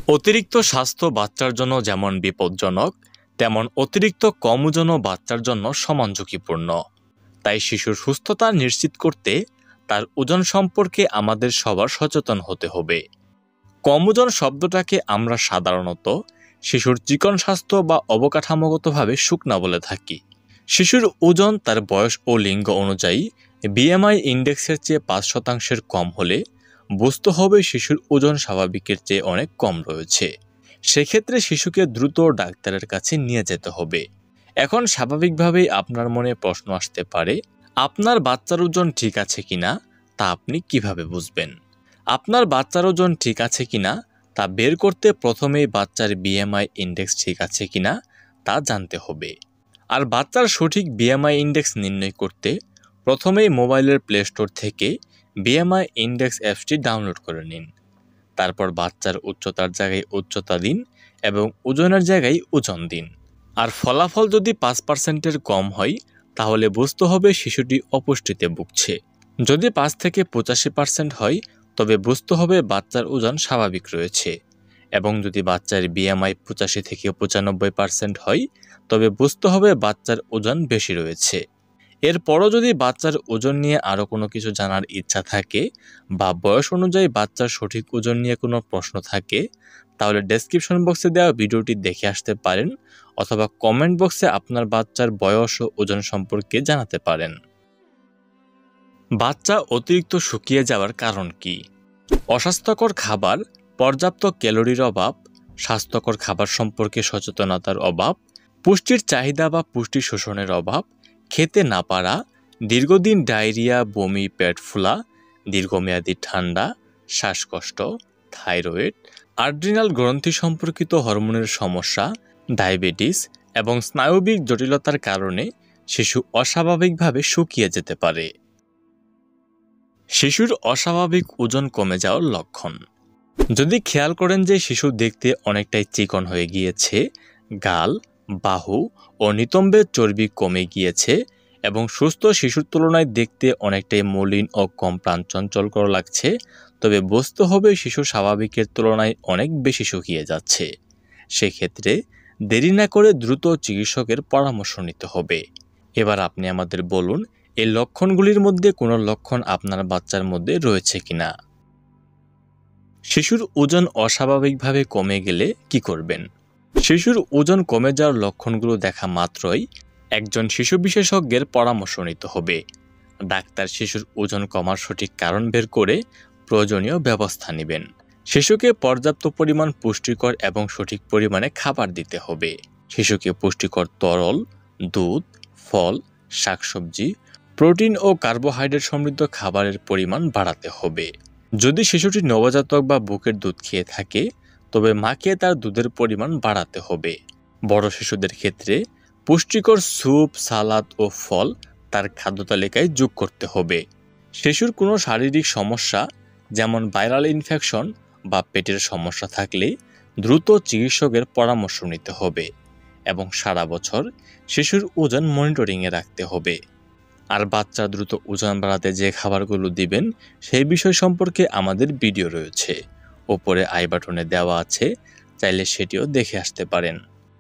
অতিরিক্ত স্বাস্থ্য বাচ্চার জন্য যেমন বিপজ্জনক, তেমন অতিরিক্ত কম ওজনও বাচ্চার জন্য সমান ঝুঁকিপূর্ণ। তাই শিশুর সুস্থতা নিশ্চিত করতে তার ওজন সম্পর্কে আমাদের সবার সচেতন হতে হবে। কম ওজন শব্দটাকে আমরা সাধারণত শিশুর চিকন স্বাস্থ্য বা অবকাঠামোগতভাবে শুকনা বলে থাকি। শিশুর ওজন তার বয়স ও লিঙ্গ অনুযায়ী বিএমআই ইন্ডেক্সের চেয়ে 5% কম হলে বুঝতে হবে শিশুর ওজন স্বাভাবিকের চেয়ে অনেক কম রয়েছে। সেক্ষেত্রে শিশুকে দ্রুত ডাক্তারের কাছে নিয়ে যেতে হবে। এখন স্বাভাবিকভাবেই আপনার মনে প্রশ্ন আসতে পারে, আপনার বাচ্চার ওজন ঠিক আছে কিনা তা আপনি কিভাবে বুঝবেন? আপনার বাচ্চার ওজন ঠিক আছে কিনা তা বের করতে প্রথমেই বাচ্চার বিএমআই ইন্ডেক্স ঠিক আছে কিনা তা জানতে হবে। আর বাচ্চার সঠিক বিএমআই ইন্ডেক্স নির্ণয় করতে প্রথমেই মোবাইলের প্লে স্টোর থেকে বিএমআই ইন্ডেক্স অ্যাপসটি ডাউনলোড করে নিন। তারপর বাচ্চার উচ্চতার জায়গায় উচ্চতা দিন এবং ওজনের জায়গায় ওজন দিন। আর ফলাফল যদি 5%-এর কম হয় তাহলে বুঝতে হবে শিশুটি অপুষ্টিতে ভুগছে। যদি 5 থেকে 85% হয় তবে বুঝতে হবে বাচ্চার ওজন স্বাভাবিক রয়েছে। এবং যদি বাচ্চার বিএমআই 85 থেকে 95% হয় তবে বুঝতে হবে বাচ্চার ওজন বেশি রয়েছে। এরপরও যদি বাচ্চার ওজন নিয়ে আরও কোনো কিছু জানার ইচ্ছা থাকে বা বয়স অনুযায়ী বাচ্চার সঠিক ওজন নিয়ে কোনো প্রশ্ন থাকে তাহলে ডেসক্রিপশন বক্সে দেওয়া ভিডিওটি দেখে আসতে পারেন অথবা কমেন্ট বক্সে আপনার বাচ্চার বয়স ও ওজন সম্পর্কে জানাতে পারেন। বাচ্চা অতিরিক্ত শুকিয়ে যাওয়ার কারণ কি? অস্বাস্থ্যকর খাবার, পর্যাপ্ত ক্যালোরির অভাব, স্বাস্থ্যকর খাবার সম্পর্কে সচেতনতার অভাব, পুষ্টির চাহিদা বা পুষ্টি শোষণের অভাব, খেতে না পারা, দীর্ঘদিন ডায়রিয়া, বমি, পেট ফোলা, দীর্ঘমেয়াদী ঠান্ডা, শ্বাসকষ্ট, থাইরয়েড, আড্রিনাল গ্রন্থি সম্পর্কিত হরমোনের সমস্যা, ডায়াবেটিস এবং স্নায়বিক জটিলতার কারণে শিশু অস্বাভাবিকভাবে শুকিয়ে যেতে পারে। শিশুর অস্বাভাবিক ওজন কমে যাওয়ার লক্ষণ। যদি খেয়াল করেন যে শিশু দেখতে অনেকটাই চিকন হয়ে গিয়েছে, গাল, বাহু ও নিতম্বের চর্বি কমে গিয়েছে এবং সুস্থ শিশুর তুলনায় দেখতে অনেকটাই মলিন ও কম প্রাণচঞ্চলকর লাগছে, তবে বুঝতে হবে শিশু স্বাভাবিকের তুলনায় অনেক বেশি শুকিয়ে যাচ্ছে। সেক্ষেত্রে দেরি না করে দ্রুত চিকিৎসকের পরামর্শ নিতে হবে। এবার আপনি আমাদের বলুন, এই লক্ষণগুলির মধ্যে কোনো লক্ষণ আপনার বাচ্চার মধ্যে রয়েছে কিনা। শিশুর ওজন অস্বাভাবিকভাবে কমে গেলে কি করবেন? শিশুর ওজন কমে যাওয়ার লক্ষণগুলো দেখা মাত্রই একজন শিশু বিশেষজ্ঞের পরামর্শ নিতে হবে। ডাক্তার শিশুর ওজন কমার সঠিক কারণ বের করে প্রয়োজনীয় ব্যবস্থা নেবেন। শিশুকে পর্যাপ্ত পরিমাণ পুষ্টিকর এবং সঠিক পরিমাণে খাবার দিতে হবে। শিশুকে পুষ্টিকর তরল, দুধ, ফল, শাকসবজি, প্রোটিন ও কার্বোহাইড্রেট সমৃদ্ধ খাবারের পরিমাণ বাড়াতে হবে। যদি শিশুটি নবজাতক বা বুকের দুধ খেয়ে থাকে তবে মাকে তার দুধের পরিমাণ বাড়াতে হবে। বড় শিশুদের ক্ষেত্রে পুষ্টিকর স্যুপ, সালাদ ও ফল তার খাদ্য তালিকায় যোগ করতে হবে। শিশুর কোনো শারীরিক সমস্যা যেমন ভাইরাল ইনফেকশন বা পেটের সমস্যা থাকলে দ্রুত চিকিৎসকের পরামর্শ নিতে হবে এবং সারা বছর শিশুর ওজন মনিটরিংয়ে রাখতে হবে। আর বাচ্চা দ্রুত ওজন বাড়াতে যে খাবারগুলো দিবেন সেই বিষয় সম্পর্কে আমাদের ভিডিও রয়েছে, ওপরে আই বাটনে দেওয়া আছে, চাইলে সেটিও দেখে আসতে পারেন।